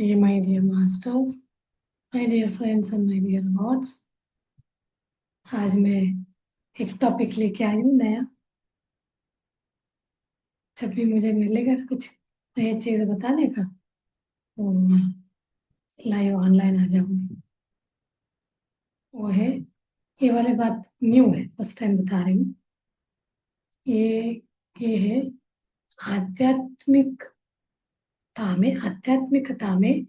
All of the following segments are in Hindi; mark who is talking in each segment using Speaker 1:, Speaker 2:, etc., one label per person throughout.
Speaker 1: Hey, my dear masters, my dear friends and my dear lords, आज मैं एक टॉपिक लेके आई हूँ नया। जब भी मुझे मिलेगा कुछ नई चीज बताने का तो लाइव ऑनलाइन आ जाऊंगी। वो है, ये वाली बात न्यू है, फर्स्ट टाइम बता रही हूँ। ये ये है आध्यात्मिकता में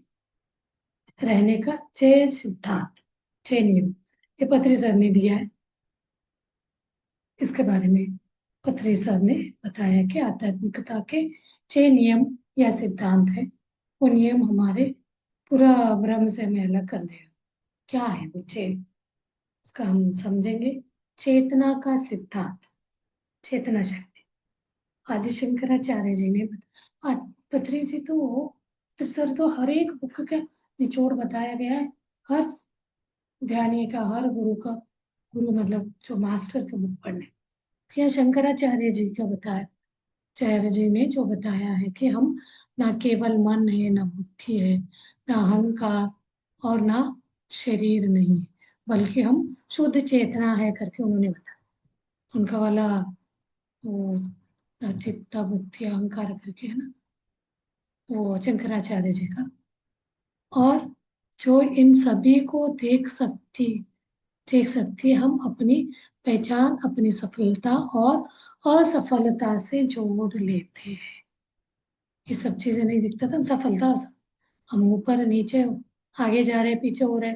Speaker 1: रहने का 6 सिद्धांत, 6 नियम। ये पत्री सर ने दिया है। इसके बारे में पत्री सर ने बताया कि आध्यात्मिकता के 6 नियम या सिद्धांत है। वो नियम हमारे पूरा ब्रह्म से हमें अलग कर देगा। क्या है वो 6? उसका हम समझेंगे। चेतना का सिद्धांत, चेतना शक्ति। आदि शंकराचार्य जी ने पत्री जी तो सर तो हर एक बुक का निचोड़ बताया गया है। हर ध्यानी का, हर गुरु का, गुरु मतलब जो मास्टर के बुक पढ़ने, या शंकराचार्य जी का बताया, आचार्य जी ने जो बताया है कि हम ना केवल मन है, ना बुद्धि है, ना अहंकार और ना शरीर नहीं है, बल्कि हम शुद्ध चेतना है करके उन्होंने बताया। उनका वाला वो चित्त बुद्धि अहंकार करके है ना, वो शंकराचार्य जी का। और जो इन सभी को देख सकती है, हम अपनी पहचान, अपनी सफलता और असफलता से जोड़ लेते हैं। ये सब चीजें नहीं दिखता था, सफलता हम ऊपर नीचे आगे जा रहे पीछे हो रहे,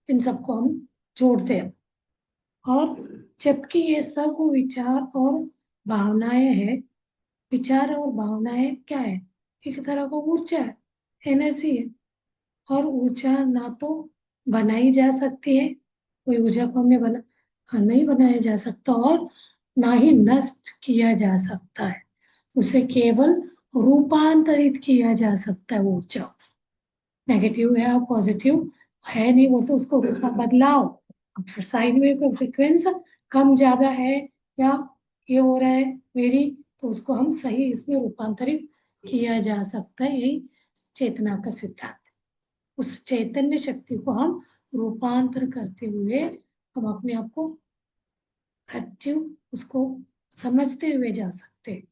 Speaker 1: इन सबको हम जोड़ते हैं। और जबकि ये सब विचार और भावनाएं हैं। विचार और भावनाएं क्या है? एक तरह का ऊर्जा है, एनर्जी है। और ऊर्जा ना तो बनाई जा सकती है, कोई ऊर्जा को हमें नहीं बनाया जा सकता, और ना ही नष्ट किया जा सकता है। उसे केवल रूपांतरित किया जा सकता है। वो ऊर्जा नेगेटिव है और पॉजिटिव है नहीं, वो तो उसको रूप में बदलाव। अब फिर साइन वेव का फ्रिक्वेंस कम ज्यादा है या ये हो रहा है मेरी, तो उसको हम सही इसमें रूपांतरित किया जा सकता है। यही चेतना का सिद्धांत। उस चैतन्य शक्ति को हम रूपांतर करते हुए हम अपने आप को एक्टिव, उसको समझते हुए जा सकते हैं।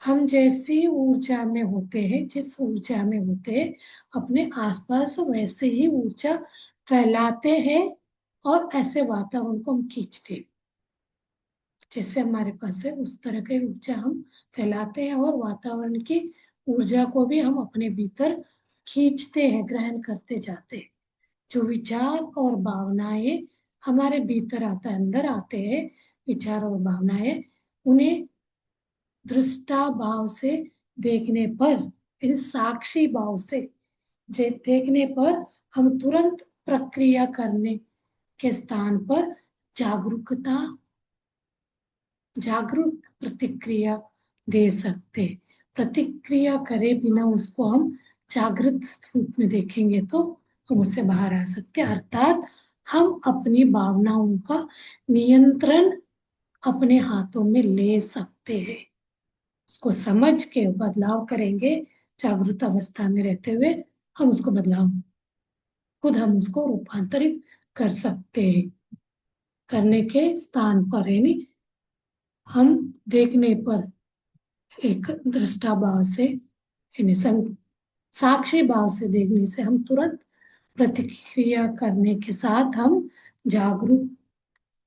Speaker 1: हम जैसी ऊर्जा में होते हैं, जिस ऊर्जा में होते हैं, अपने आसपास वैसे ही ऊर्जा फैलाते हैं और ऐसे वातावरण को हम खींचते हैं। जैसे हमारे पास है उस तरह की ऊर्जा हम फैलाते हैं, और वातावरण की ऊर्जा को भी हम अपने भीतर खींचते हैं, ग्रहण करते जाते हैं। जो विचार और भावनाएं हमारे भीतर आता है, अंदर आते हैं, विचार और भावनाएं, उन्हें दृष्टा भाव से देखने पर, यानी साक्षी भाव से देखने पर, हम तुरंत प्रक्रिया करने के स्थान पर जागरूकता जागरूक प्रतिक्रिया दे सकते। प्रतिक्रिया करे बिना उसको हम जागृत रूप में देखेंगे तो हम उससे बाहर आ सकते, अर्थात हम अपनी भावनाओं का नियंत्रण अपने हाथों में ले सकते हैं। उसको समझ के बदलाव करेंगे, जागरूक अवस्था में रहते हुए हम उसको बदलाव, खुद हम उसको रूपांतरित कर सकते हैं। करने के स्थान पर, यानी हम देखने पर एक दृष्टा भाव से, यानी साक्षी भाव से देखने से हम तुरंत प्रतिक्रिया करने के साथ हम जागरूक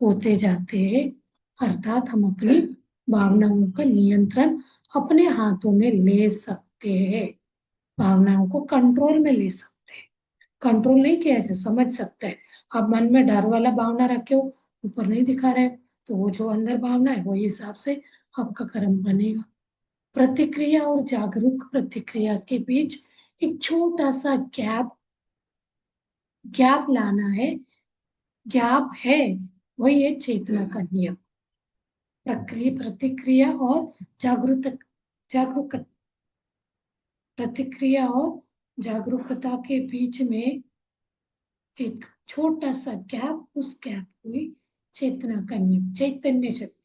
Speaker 1: होते जाते हैं, अर्थात हम अपनी भावनाओं का नियंत्रण अपने हाथों में ले सकते हैं। भावनाओं को कंट्रोल में ले सकते हैं। कंट्रोल नहीं किया जा समझ सकते हैं। आप मन में डर वाला भावना रखे हो, ऊपर नहीं दिखा रहे, तो वो जो अंदर भावना है वही हिसाब से आपका कर्म बनेगा। प्रतिक्रिया और जागरूक प्रतिक्रिया के बीच एक छोटा सा गैप गैप लाना है। गैप है, वही है चेतना का नियम। प्रक्रिया, प्रतिक्रिया और जागरूक जागरूक प्रतिक्रिया और जागरूकता के बीच में एक छोटा सा गैप, उस गैप को ही चेतना का नियम, चैतन्य शक्ति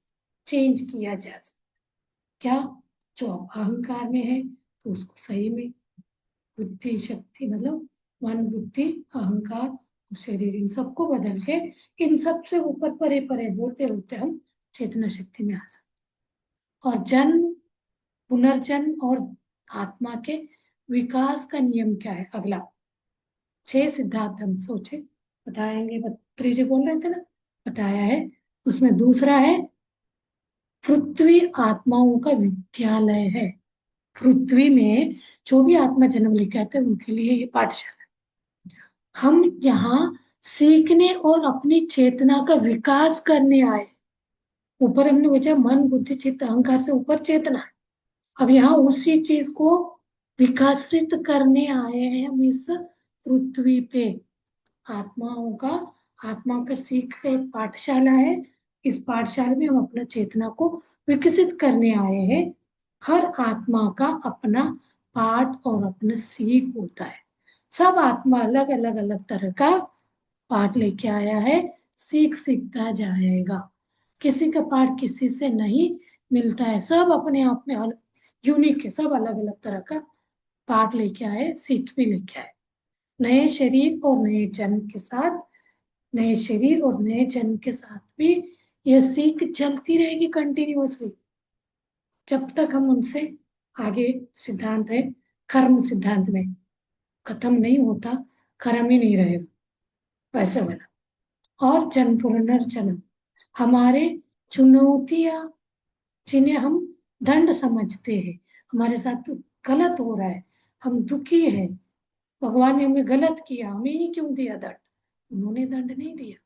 Speaker 1: चेंज किया जा सकता। क्या? जो अहंकार में है तो उसको सही में बुद्धि शक्ति मतलब मन बुद्धि अहंकार और शरीर, इन सबको बदल के इन सब से ऊपर परे परे होते होते हम चेतना शक्ति में आ सकते। और जन्म, पुनर्जन्म और आत्मा के विकास का नियम क्या है? अगला 6 सिद्धांत हम सोचे बताएंगे, बत्री जी बोल रहे थे ना, बताया है। उसमें दूसरा है पृथ्वी आत्माओं का विद्यालय है। पृथ्वी में जो भी आत्मा जन्म लेके आते हैं उनके लिए ये पाठशाला। हम यहाँ सीखने और अपनी चेतना का विकास करने आए। ऊपर हमने पूछा मन बुद्धि चित्त अहंकार से ऊपर चेतना है। अब यहाँ उसी चीज को विकसित करने आए हैं हम इस पृथ्वी पे। आत्माओं का आत्मा का सीख का एक पाठशाला है। इस पाठशाला में हम अपना चेतना को विकसित करने आए हैं। हर आत्मा का अपना पाठ और अपना सीख होता है। सब आत्मा अलग अलग अलग तरह का पाठ लेके आया है, सीख सीखता जाएगा। किसी का पाठ किसी से नहीं मिलता है, सब अपने आप में अलग यूनिक है, सब अलग अलग तरह का पाठ लेके आए, सीख भी लेके आए। नए शरीर और नए जन्म के साथ, नए शरीर और नए जन्म के साथ भी यह सीख चलती रहेगी कंटिन्यूअसली, जब तक हम उनसे आगे। सिद्धांत है कर्म सिद्धांत में खत्म नहीं होता, कर्म ही नहीं रहेगा वैसे वाला। और जन्म पुनर्जन्म हमारे चुनौतियां जिन्हें हम दंड समझते हैं, हमारे साथ गलत हो रहा है, हम दुखी है, भगवान ने हमें गलत किया, हमें ही क्यों दिया दंड? उन्होंने दंड नहीं दिया,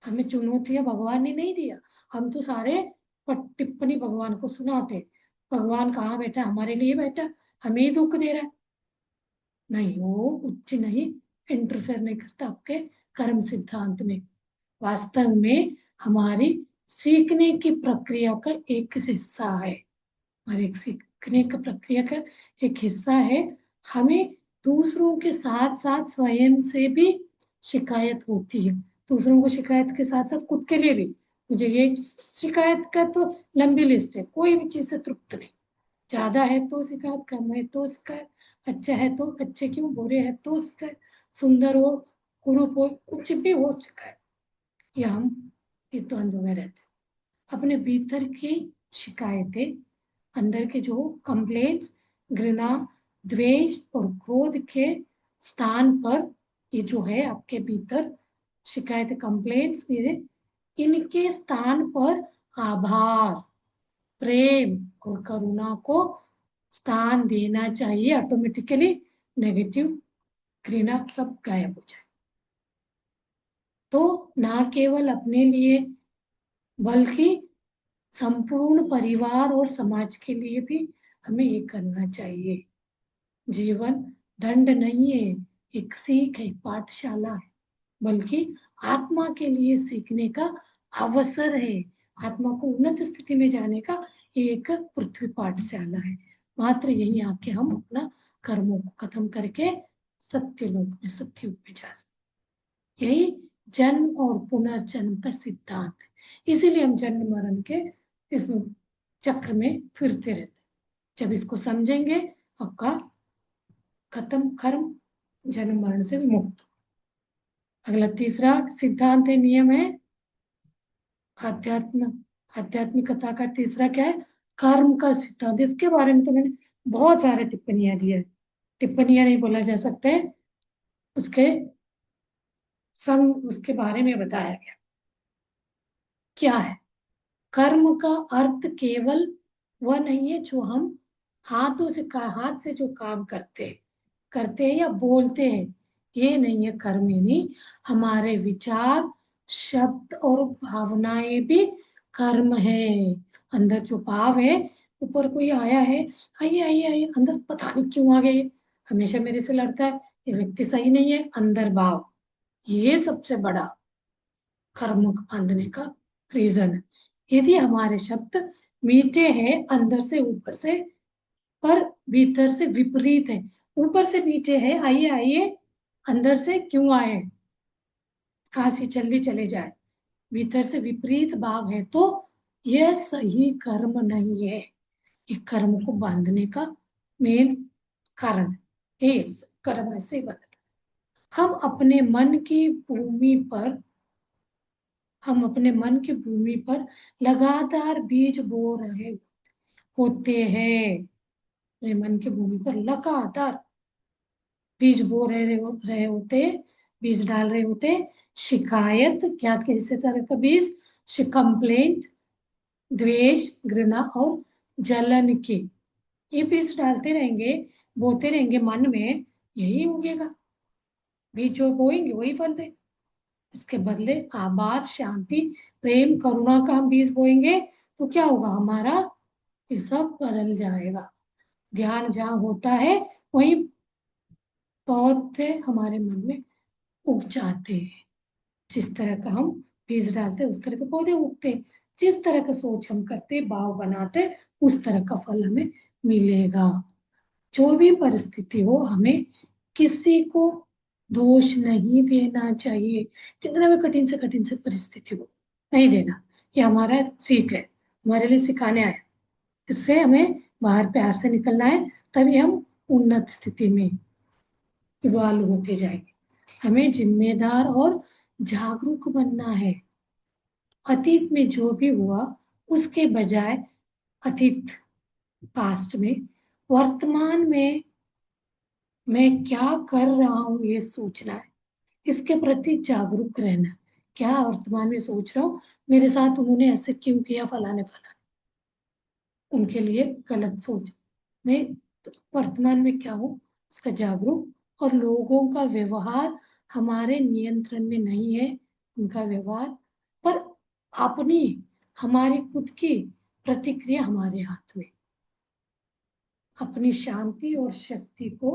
Speaker 1: हमें चुनौतियां भगवान ने नहीं दिया। हम तो सारे टिप्पणी भगवान को सुनाते, भगवान कहाँ बैठा? हमारे लिए बैठा, हमें ही दुख दे रहा है। नहीं, वो कुछ नहीं इंटरफेयर नहीं करता आपके कर्म सिद्धांत में। वास्तव में हमारी सीखने की प्रक्रिया का एक हिस्सा है, हमारे एक सीखने का प्रक्रिया का एक हिस्सा है। हमें दूसरों के साथ साथ स्वयं से भी शिकायत होती है। दूसरों को शिकायत के साथ साथ खुद के लिए भी, मुझे ये शिकायत का तो लंबी लिस्ट है, कोई भी चीज से तृप्त नहीं। ज्यादा है तो शिकायत, कम है तो शिकायत, अच्छा है तो अच्छे क्यों, बुरे है तो शिकायत, सुंदर हो कुरूप हो कुछ भी हो शिकायत। ये हम ये द्वंद्व में रहते हैं। अपने भीतर की शिकायतें, अंदर के जो कंप्लेंट्स, घृणा द्वेष और क्रोध के स्थान पर, ये जो है आपके भीतर शिकायत कंप्लेंट्स, ये इनके स्थान पर आभार, प्रेम और करुणा को स्थान देना चाहिए। ऑटोमेटिकली नेगेटिव घृणा सब गायब हो जाए। तो ना केवल अपने लिए बल्कि संपूर्ण परिवार और समाज के लिए भी हमें ये करना चाहिए। जीवन दंड नहीं है, एक सीख है, पाठशाला है, बल्कि आत्मा के लिए सीखने का अवसर है। आत्मा को उन्नत स्थिति में जाने का एक पृथ्वी पाठशाला है। मात्र यही आके हम अपना कर्मों को खत्म करके सत्यलोक में, सत्ययुग में जा सकते। यही जन्म और पुनर्जन्म का सिद्धांत है। इसीलिए हम जन्म मरण के इसमें चक्र में फिरते रहते। जब इसको समझेंगे आपका खत्म कर्म, जन्म मरण से मुक्त। अगला तीसरा सिद्धांत है, नियम है अध्यात्म, आध्यात्मिकता का तीसरा क्या है? कर्म का सिद्धांत। इसके बारे में तो मैंने बहुत सारे टिप्पणियां दी है, टिप्पणियां नहीं बोला जा सकते, उसके संग उसके बारे में बताया गया। क्या है कर्म का अर्थ? केवल वह नहीं है जो हम हाथ से जो काम करते हैं या बोलते हैं, ये नहीं है कर्म। यानी हमारे विचार, शब्द और भावनाएं भी कर्म है। अंदर जो भाव है, ऊपर कोई आया है, आइए आइए आइए, अंदर पता नहीं क्यों आ गया, ये हमेशा मेरे से लड़ता है, ये व्यक्ति सही नहीं है, अंदर भाव, ये सबसे बड़ा कर्म बांधने का रीजन है। यदि हमारे शब्द मीठे हैं अंदर से ऊपर से, पर भीतर से विपरीत है, ऊपर से नीचे है आइए आइए, अंदर से क्यों आए, काशी जल्दी चले जाए, भीतर से विपरीत भाव है, तो यह सही कर्म नहीं है। ये कर्म को बांधने का मेन कारण है। ये कर्म ऐसे ही बदल। हम अपने मन की भूमि पर हम अपने मन की भूमि पर लगातार बीज बो रहे होते हैं। अपने मन की भूमि पर लगातार बीज बो रहे होते, बीज डाल रहे होते। शिकायत, क्या कैसे तरह का बीज? कंप्लेंट, द्वेष, घृणा और जलन के, ये बीज डालते रहेंगे, बोते रहेंगे मन में, यही उगेगा। बीज जो बोएंगे वही फल देगा। इसके बदले आभार, शांति, प्रेम, करुणा का हम बीज बोएंगे तो क्या होगा? हमारा ये सब बदल जाएगा। ध्यान जहाँ होता है वही पौधे हमारे मन में उग जाते हैं। जिस तरह का हम बीज डालते हैं उस तरह के पौधे उगते हैं। जिस तरह का सोच हम करते, भाव बनाते, उस तरह का फल हमें मिलेगा। जो भी परिस्थिति हो, हमें किसी को दोष नहीं देना चाहिए। कितना भी कठिन से कठिन से परिस्थिति हो, नहीं देना। ये हमारा सीख है, हमारे लिए सिखाने आया। इससे हमें बाहर प्यार से निकलना है, तभी हम उन्नत स्थिति में इवॉल्व होते जाएंगे। हमें जिम्मेदार और जागरूक बनना है। अतीत में जो भी हुआ उसके बजाय अतीत, पास्ट में, वर्तमान में मैं क्या कर रहा हूँ ये सोचना है। इसके प्रति जागरूक रहना। क्या वर्तमान में सोच रहा हूँ, मेरे साथ उन्होंने ऐसे क्यों किया, फलाने फलाने, उनके लिए गलत सोच। मैं वर्तमान में क्या हूँ उसका जागरूक। और लोगों का व्यवहार हमारे नियंत्रण में नहीं है, उनका व्यवहार पर अपनी, हमारी खुद की प्रतिक्रिया हमारे हाथ में। अपनी शांति और शक्ति को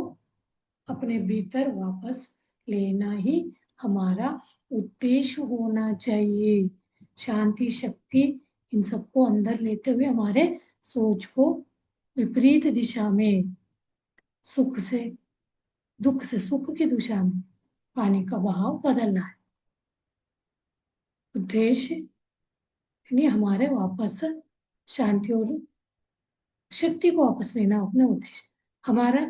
Speaker 1: अपने भीतर वापस लेना ही हमारा उद्देश्य होना चाहिए। शांति, शक्ति, इन सबको अंदर लेते हुए हमारे सोच को विपरीत दिशा में, सुख से दुख से सुख की दिशा में पानी का बहाव बदलना है। उद्देश्य यानी हमारे वापस शांति और शक्ति को वापस लेना अपना उद्देश्य। हमारा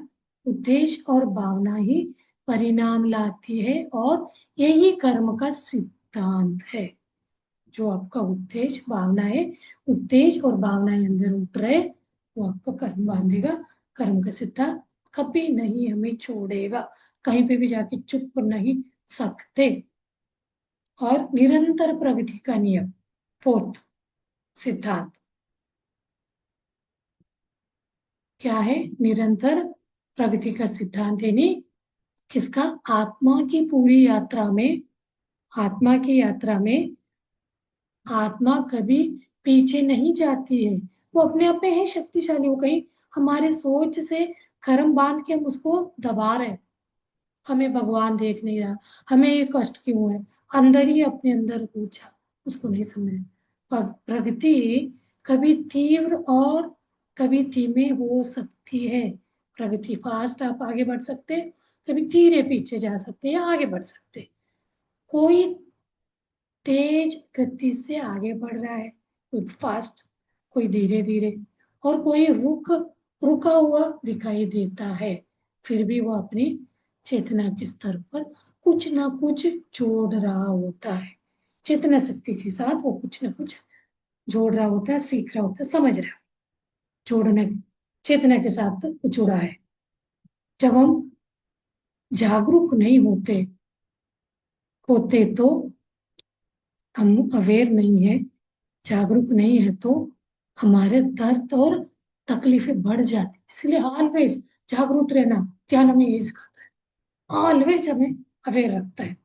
Speaker 1: उद्देश्य और भावना ही परिणाम लाती है, और यही कर्म का सिद्धांत है। जो आपका उद्देश्य, भावना है, उद्देश्य और भावनाएं अंदर उठ रहे, वो आपको कर्म बांधेगा। कर्म का सिद्धांत कभी नहीं हमें छोड़ेगा, कहीं पे भी जाके चुप नहीं सकते। और निरंतर प्रगति का नियम, फोर्थ सिद्धांत क्या है? निरंतर प्रगति का सिद्धांत यानी किसका? आत्मा की पूरी यात्रा में, आत्मा की यात्रा में आत्मा कभी पीछे नहीं जाती है। वो अपने आप में है शक्तिशाली। वो कहीं हमारे सोच से कर्म बांध के हम उसको दबा रहे हैं। हमें भगवान देख नहीं रहा, हमें ये कष्ट क्यों है, अंदर ही अपने अंदर पूछा, उसको नहीं समझ। प्रगति कभी तीव्र और कभी धीमे हो सकती है। प्रगति फास्ट, आप आगे बढ़ सकते, कभी धीरे पीछे जा सकते या आगे बढ़ सकते। कोई तेज गति से आगे बढ़ रहा है, कोई फास्ट, कोई धीरे धीरे, और कोई रुका हुआ दिखाई देता है। फिर भी वो अपनी चेतना के स्तर पर कुछ ना कुछ जोड़ रहा होता है। चेतना शक्ति के साथ वो कुछ ना कुछ जोड़ रहा होता है, सीख रहा होता है, समझ रहा है। जोड़ने, चेतना के साथ जुड़ा है। जब हम जागरूक नहीं होते होते तो, हम अवेयर नहीं है, जागरूक नहीं है तो हमारे दर्द और तकलीफें बढ़ जाती। इसलिए ऑलवेज जागरूक रहना, ध्यान हमें यही सिखाता है। ऑलवेज हमें अवेयर रखता है।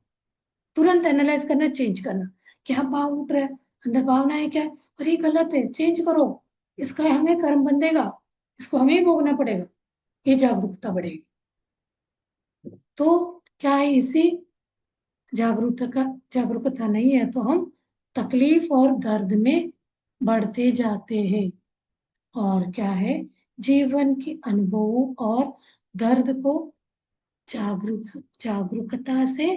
Speaker 1: तुरंत एनालाइज करना, चेंज करना। क्या भाव उठ रहा है, अंदर भावना है क्या, और ये गलत है, चेंज करो, इसका हमें कर्म बंधेगा, इसको हमें ही भोगना पड़ेगा। ये जागरूकता बढ़ेगी। तो क्या है, इसी जागरूकता नहीं है तो हम तकलीफ और दर्द में बढ़ते जाते हैं। और क्या है, जीवन के अनुभवों और दर्द को जागरूकता से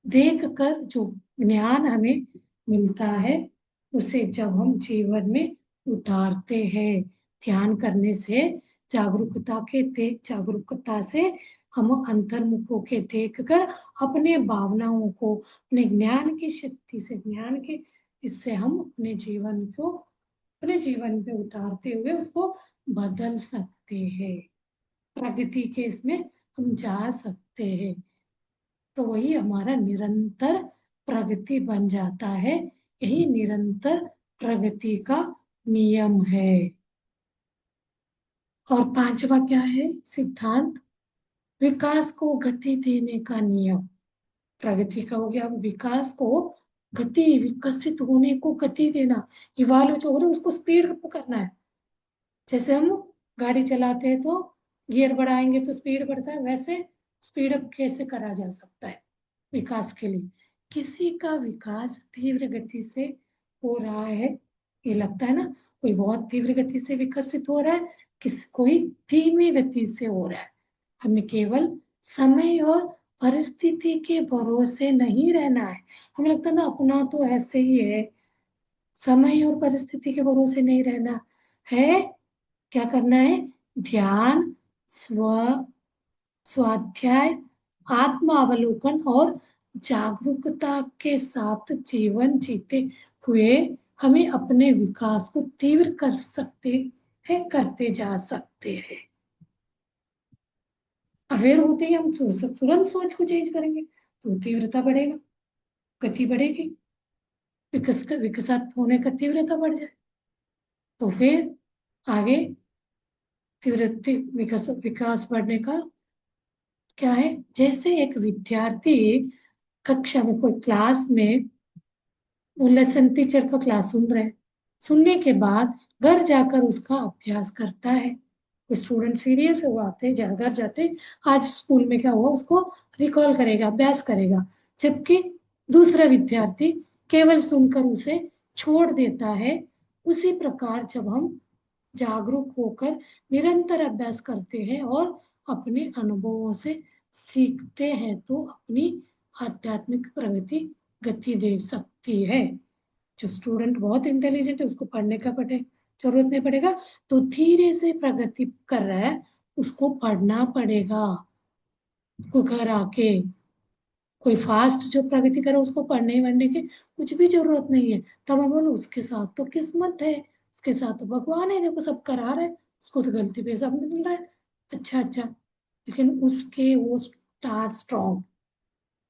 Speaker 1: देख कर जो ज्ञान हमें मिलता है, उसे जब हम जीवन में उतारते हैं, ध्यान करने से जागरूकता से हम अंतर्मुख होके देख कर अपने भावनाओं को अपने ज्ञान की शक्ति से, ज्ञान के इससे हम अपने जीवन पे उतारते हुए उसको बदल सकते हैं, प्रगति के इसमें हम जा सकते हैं। तो वही हमारा निरंतर प्रगति बन जाता है। यही निरंतर प्रगति का नियम है। और पांचवा क्या है सिद्धांत? विकास को गति देने का नियम। प्रगति का हो गया, विकास को गति, विकसित होने को गति देना, इवाल्व जो हो रहा है उसको स्पीड अप करना है। जैसे हम गाड़ी चलाते हैं तो गियर बढ़ाएंगे तो स्पीड बढ़ता है, वैसे स्पीड अप कैसे करा जा सकता है विकास के लिए? किसी का विकास तीव्र गति से हो रहा है, ये लगता है ना, कोई बहुत तीव्र गति से विकसित हो रहा है, कोई धीमी गति से हो रहा है। हमें केवल समय और परिस्थिति के भरोसे नहीं रहना है। हमें लगता है ना अपना तो ऐसे ही है, समय और परिस्थिति के भरोसे नहीं रहना है। क्या करना है? ध्यान, स्वाध्याय, आत्मावलोकन और जागरूकता के साथ जीवन जीते हुए हमें अपने विकास को तीव्र कर सकते हैं, करते जा सकते हैं। अवेयर होते ही हम तुरंत सोच को चेंज करेंगे तो तीव्रता बढ़ेगा, गति बढ़ेगी, विकसित होने का तीव्रता बढ़ जाए तो फिर आगे तीव्रता विकास बढ़ने का क्या है? जैसे एक विद्यार्थी कक्षा में, कोई क्लास में, वो लेसन टीचर का क्लास सुन रहे हैं, सुनने के बाद घर जाकर उसका अभ्यास करता है। कोई स्टूडेंट सीरियस है, वो आते घर जाते आज स्कूल में क्या हुआ उसको रिकॉल करेगा, अभ्यास करेगा। जबकि दूसरा विद्यार्थी केवल सुनकर उसे छोड़ देता है। उसी प्रकार जब हम जागरूक होकर निरंतर अभ्यास करते हैं और अपने अनुभवों से सीखते हैं तो अपनी आध्यात्मिक प्रगति गति दे सकती है। जो स्टूडेंट बहुत इंटेलिजेंट है उसको पढ़ने का जरूरत नहीं पड़ेगा, तो धीरे से प्रगति कर रहा है उसको पढ़ना पड़ेगा। को घर आके कोई फास्ट जो प्रगति करे उसको पढ़ने वढ़ने की कुछ भी जरूरत नहीं है। तब मैं बोलूँ उसके साथ तो किस्मत है, उसके साथ तो भगवान है, देखो सब करा रहे, उसको तो गलती पे सब मिल रहा है। अच्छा, लेकिन उसके वो स्टार स्ट्रॉन्ग,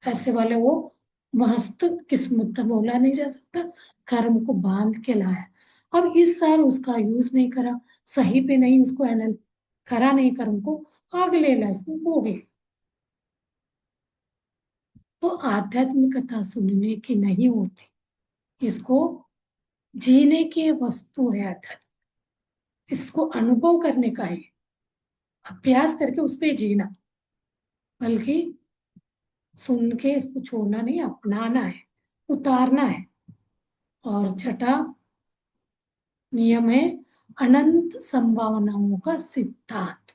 Speaker 1: ऐसे वाले वो मस्त किस्मत बोला नहीं जा सकता, कर्म को बांध के लाया। अब इस साल उसका यूज नहीं करा, सही पे नहीं उसको एनल करा नहीं कर्म को, अगले लाइफ में हो गई। तो आध्यात्मिकता सुनने की नहीं होती, इसको जीने की वस्तु है अध्यात्म, इसको अनुभव करने का है, अभ्यास करके उस पर जीना, बल्कि सुन के इसको छोड़ना नहीं, अपनाना है, उतारना है। और छठा नियम है अनंत संभावनाओं का सिद्धांत।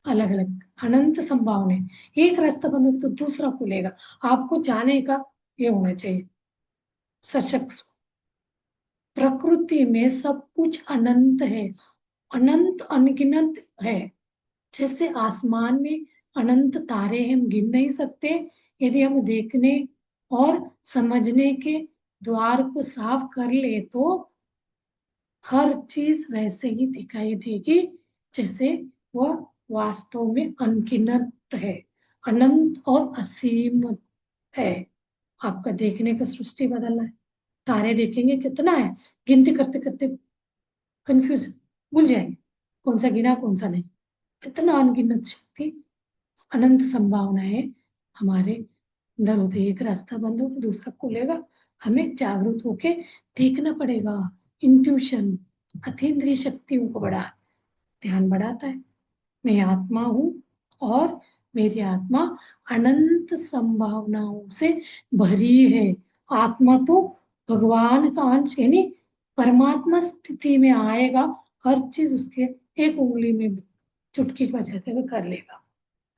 Speaker 1: अलग अलग अनंत संभावनाएं, एक रास्ता बंद हो तो दूसरा खुलेगा, आपको जाने का ये होना चाहिए सशक्त। प्रकृति में सब कुछ अनंत है, अनंत अनगिनत है। जैसे आसमान में अनंत तारे हैं, हम गिन नहीं सकते। यदि हम देखने और समझने के द्वार को साफ कर ले तो हर चीज वैसे ही दिखाई देगी जैसे वह वास्तव में अनगिनत है, अनंत और असीम है। आपका देखने का सृष्टि बदलना है, तारे देखेंगे कितना है, गिनती करते करते कंफ्यूज भूल जाएंगे कौन सा गिना कौन सा नहीं। इतना अनगिनत शक्ति, अनंत संभावना है हमारे अंदर होती है। एक रास्ता बंद हो तो दूसरा खुलेगा, हमें जागरूक होके देखना पड़ेगा। इंट्यूशन अतीन्द्रिय शक्तियों को ध्यान बढ़ाता है। मैं आत्मा हूँ और मेरी आत्मा अनंत संभावनाओं से भरी है। आत्मा तो भगवान का अंश यानी परमात्मा स्थिति में आएगा, हर चीज उसके एक उंगली में चुटकी बजाते हुए कर लेगा।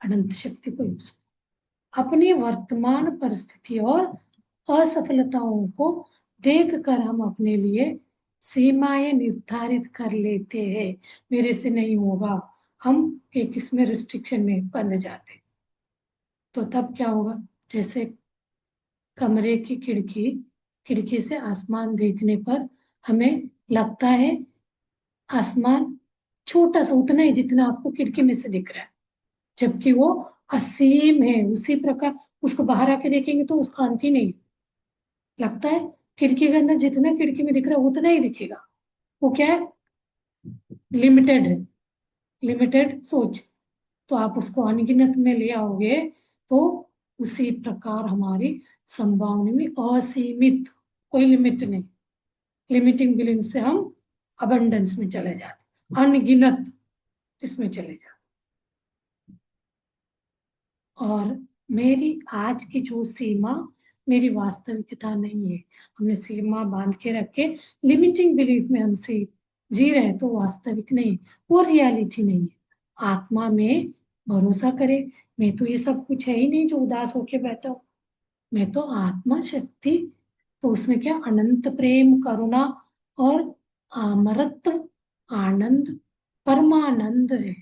Speaker 1: अनंत शक्ति को यूज, अपनी वर्तमान परिस्थिति और असफलताओं को देखकर हम अपने लिए सीमाएं निर्धारित कर लेते हैं। मेरे से नहीं होगा, हम एक इसमें रिस्ट्रिक्शन में बंध जाते। तो तब क्या होगा, जैसे कमरे की खिड़की से आसमान देखने पर हमें लगता है आसमान छोटा सा, उतना ही जितना आपको खिड़की में से दिख रहा है, जबकि वो असीम है। उसी प्रकार उसको बाहर आके देखेंगे तो उसका अंत ही नहीं। लगता है खिड़की के अंदर जितना खिड़की में दिख रहा है उतना ही दिखेगा। वो क्या है, लिमिटेड है, लिमिटेड सोच। तो आप उसको अनगिनत में ले आओगे तो उसी प्रकार हमारी संभावना में असीमित, कोई लिमिट नहीं। लिमिटिंग बिलीफ से हम अबंडेंस में चले जाते, अनगिनत इसमें चले जाते। और मेरी आज की जो सीमा मेरी वास्तविकता नहीं है। हमने सीमा बांध के रखे, लिमिटिंग बिलीफ में हमसे जी रहे तो वास्तविक नहीं, वो रियलिटी नहीं है। आत्मा में भरोसा करे, मैं तो ये सब कुछ है ही नहीं जो उदास होके बैठा हूं। मैं तो आत्मा शक्ति, तो उसमें क्या अनंत प्रेम करुणा और अमरत्व आनंद परमानंद है।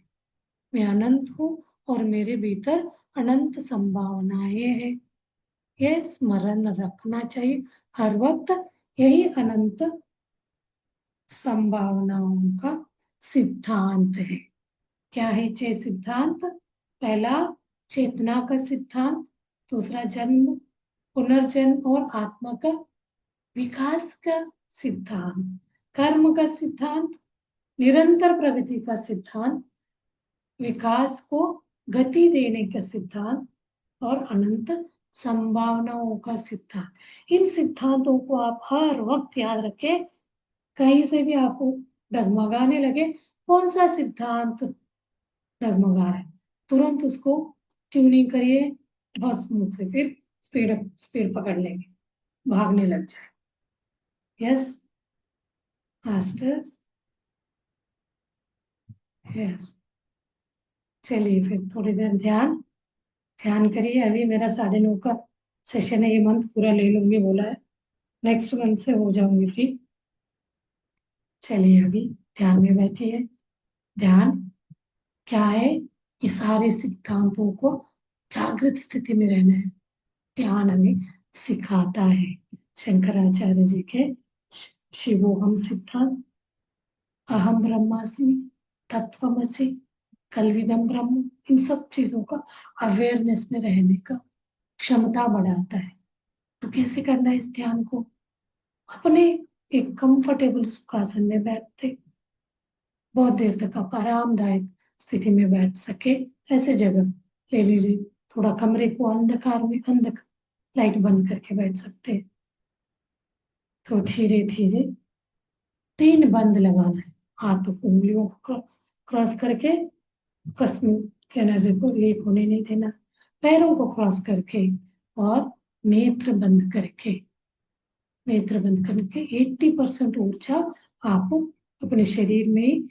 Speaker 1: मैं अनंत हूँ और मेरे भीतर अनंत संभावनाएं हैं। ये स्मरण रखना चाहिए हर वक्त। यही अनंत संभावनाओं का सिद्धांत है। क्या है छह सिद्धांत? पहला चेतना का सिद्धांत, दूसरा जन्म पुनर्जन्म और आत्मा का विकास का सिद्धांत, कर्म का सिद्धांत, निरंतर प्रगति का सिद्धांत, विकास को गति देने का सिद्धांत और अनंत संभावनाओं का सिद्धांत। इन सिद्धांतों को आप हर वक्त याद रखें। कहीं से भी आपको डगमगाने लगे कौन सा सिद्धांत डगमगा रहा है, तुरंत उसको ट्यूनिंग करिए, बहुत स्मूथली, फिर स्पीड पकड़ लेंगे, भागने लग जाए। Yes masters, yes. चलिए फिर थोड़ी देर ध्यान ध्यान करिए। अभी मेरा 9:30 का सेशन है, ये मंथ पूरा ले लूंगी बोला है, नेक्स्ट मंथ से हो जाऊंगी फ्री। चलिए अभी ध्यान में बैठिए। ध्यान क्या है? ये सारे सिद्धांतों को जागृत स्थिति में रहना है, ध्यान हमें सिखाता है। शंकराचार्य जी के शिवोहम सिद्धांत, अहम ब्रह्मास्मि, तत्वमसि, कलविदम ब्रह्म, इन सब चीजों का अवेयरनेस में रहने का क्षमता बढ़ाता है। तो कैसे करना है इस ध्यान को? अपने एक कंफर्टेबल सुखासन में बैठते, बहुत देर तक आप आरामदायक स्थिति में बैठ सके ऐसे जगह ले लीजिए। थोड़ा कमरे को अंधकार में, लाइट बंद करके बैठ सकते हैं। तो धीरे धीरे 3 बंद लगाना है। हाथों को, उंगलियों को क्रॉस करके, कसम की एनर्जी को लीक होने नहीं देना। पैरों को क्रॉस करके और नेत्र बंद करके, नेत्र बंद करके 80% ऊर्जा आप अपने शरीर में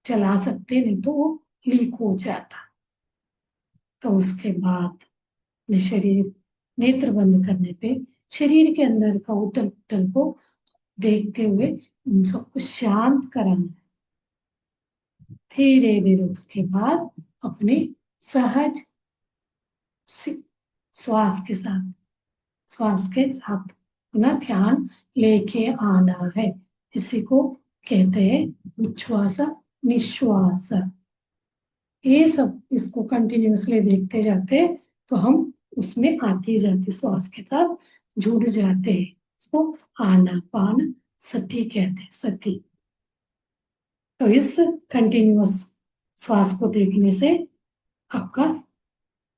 Speaker 1: चला सकते, नहीं तो वो लीक हो जाता। तो उसके बाद अपने शरीर, नेत्र बंद करने पे शरीर के अंदर का उथल पुथल को देखते हुए उन सबको शांत कराना है। धीरे धीरे उसके बाद अपने सहज श्वास के साथ, अपना ध्यान लेके आना है। इसी को कहते हैं उच्छ्वास निश्वास। ये सब इसको कंटिन्यूअसली देखते जाते तो हम उसमें आती जाती श्वास के साथ जुड़ जाते हैं। इसको आनापान सती कहते हैं, सती। तो इस कंटिन्यूअस श्वास को देखने से आपका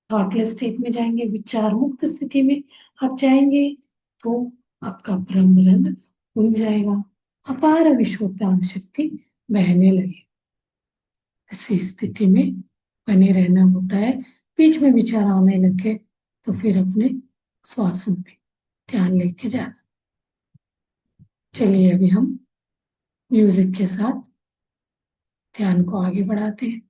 Speaker 1: थॉटलेस स्टेट में जाएंगे, विचार मुक्त स्थिति में आप जाएंगे, तो आपका ब्रह्म रंध्र खुल जाएगा, अपार विश्व प्राण शक्ति बहने लगे। ऐसी स्थिति में बने रहना होता है। बीच में विचार आने लगे तो फिर अपने श्वासों पे ध्यान लेके जाना। चलिए अभी हम म्यूजिक के साथ ध्यान को आगे बढ़ाते हैं।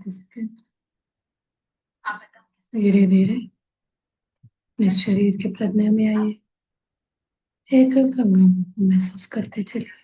Speaker 1: 30 सेकेंड। धीरे धीरे अपने शरीर के प्रज्ञा में आइए, एक एक अंग को महसूस करते चलिए।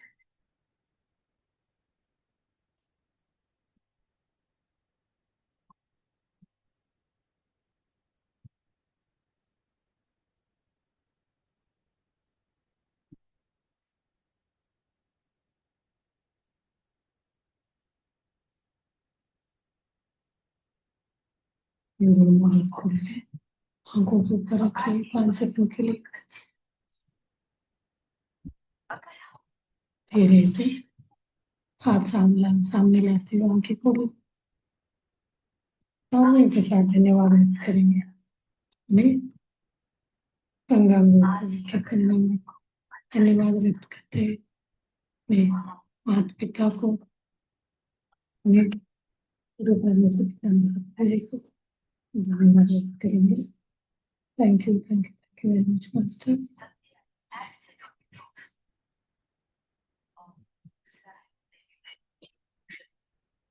Speaker 1: दोनों हाथ खोल के आंखों के ऊपर रखिए 5 सेकंड के लिए। धीरे से हाथ सामने लाते हुए आंखें खोलो और उनके साथ धन्यवाद व्यक्त करेंगे। उन्हें अंगांगों को धन्यवाद व्यक्त करते हैं। अपने माता पिता को, उन्हें शुरू करने से पिता जी को धन्यवाद व्यक्त करेंगे। Thank you, thank you, thank you very much master.